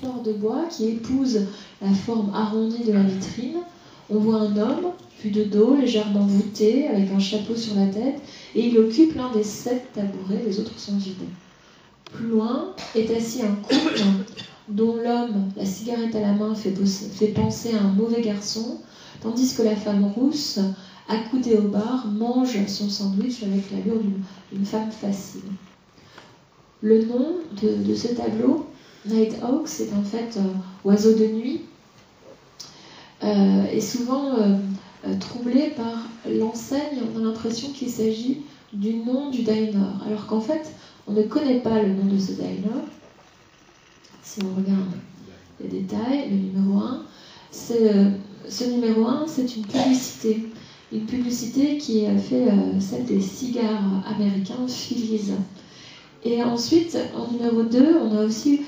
fleur de bois qui épouse la forme arrondie de la vitrine. On voit un homme, vu de dos, légèrement voûté, avec un chapeau sur la tête, et il occupe l'un des 7 tabourets, les autres sont vides. Plus loin est assis un couple dont l'homme, la cigarette à la main, fait penser à un mauvais garçon, tandis que la femme rousse, accoudée au bar, mange son sandwich avec l'allure d'une femme facile. Le nom de ce tableau, Nighthawk, c'est en fait oiseau de nuit, est souvent troublé par l'enseigne. On a l'impression qu'il s'agit du nom du diner, alors qu'en fait, on ne connaît pas le nom de ce diner. Si on regarde les détails, le numéro 1, ce numéro 1, c'est une publicité. Une publicité qui a fait celle des cigares américains Phillies. Et ensuite, en numéro 2, on a aussi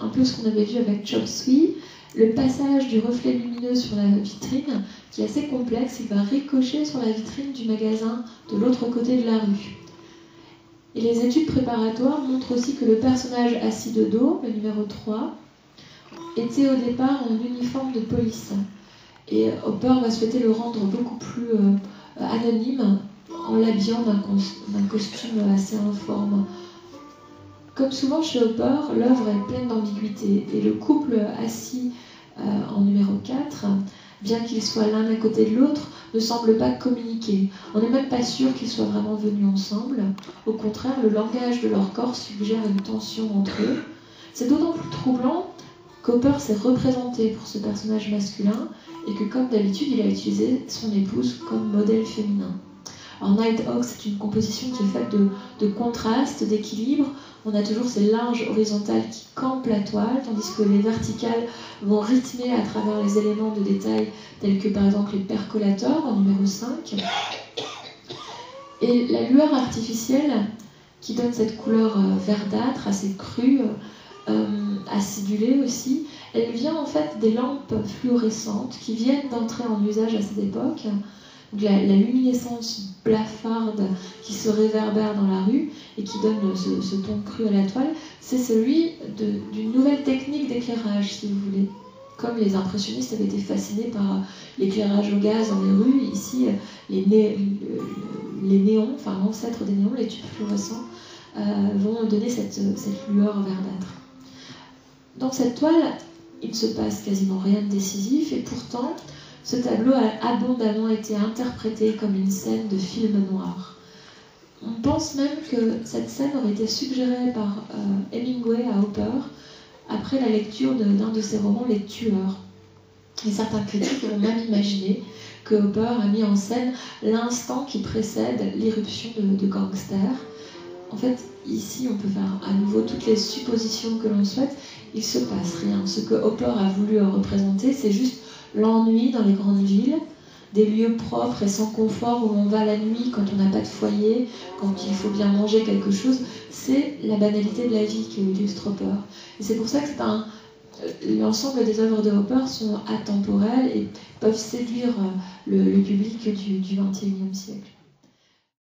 un peu ce qu'on avait vu avec Chop Suey, le passage du reflet lumineux sur la vitrine, qui est assez complexe. Il va ricocher sur la vitrine du magasin de l'autre côté de la rue. Et les études préparatoires montrent aussi que le personnage assis de dos, le numéro 3, était au départ en uniforme de police. Et Hopper va souhaiter le rendre beaucoup plus anonyme en l'habillant d'un costume assez informe. Comme souvent chez Hopper, l'œuvre est pleine d'ambiguïté. Et le couple assis en numéro 4, bien qu'ils soient l'un à côté de l'autre, ne semblent pas communiquer. On n'est même pas sûr qu'ils soient vraiment venus ensemble. Au contraire, le langage de leur corps suggère une tension entre eux. C'est d'autant plus troublant qu'Hopper s'est représenté pour ce personnage masculin et que, comme d'habitude, il a utilisé son épouse comme modèle féminin. Alors Nighthawk, c'est une composition qui est faite de contrastes, d'équilibre. On a toujours ces larges horizontales qui campent la toile, tandis que les verticales vont rythmer à travers les éléments de détail tels que par exemple les percolateurs en numéro 5. Et la lueur artificielle qui donne cette couleur verdâtre, assez crue, acidulée aussi, elle vient en fait des lampes fluorescentes qui viennent d'entrer en usage à cette époque. La luminescence blafarde qui se réverbère dans la rue et qui donne ce ton cru à la toile, c'est celui d'une nouvelle technique d'éclairage, si vous voulez. Comme les impressionnistes avaient été fascinés par l'éclairage au gaz dans les rues, ici, les néons, enfin l'ancêtre des néons, les tubes fluorescents, vont donner cette lueur verdâtre. Dans cette toile, il ne se passe quasiment rien de décisif, et pourtant, ce tableau a abondamment été interprété comme une scène de film noir. On pense même que cette scène aurait été suggérée par Hemingway à Hopper après la lecture d'un de ses romans, Les Tueurs. Et certains critiques ont même imaginé que Hopper a mis en scène l'instant qui précède l'irruption de gangsters. En fait, ici, on peut faire à nouveau toutes les suppositions que l'on souhaite. Il ne se passe rien. Ce que Hopper a voulu représenter, c'est juste l'ennui dans les grandes villes, des lieux propres et sans confort où on va la nuit quand on n'a pas de foyer, quand il faut bien manger quelque chose. C'est la banalité de la vie qui illustre Hopper. Et c'est pour ça que l'ensemble des œuvres de Hopper sont atemporelles et peuvent séduire le public du XXIe siècle.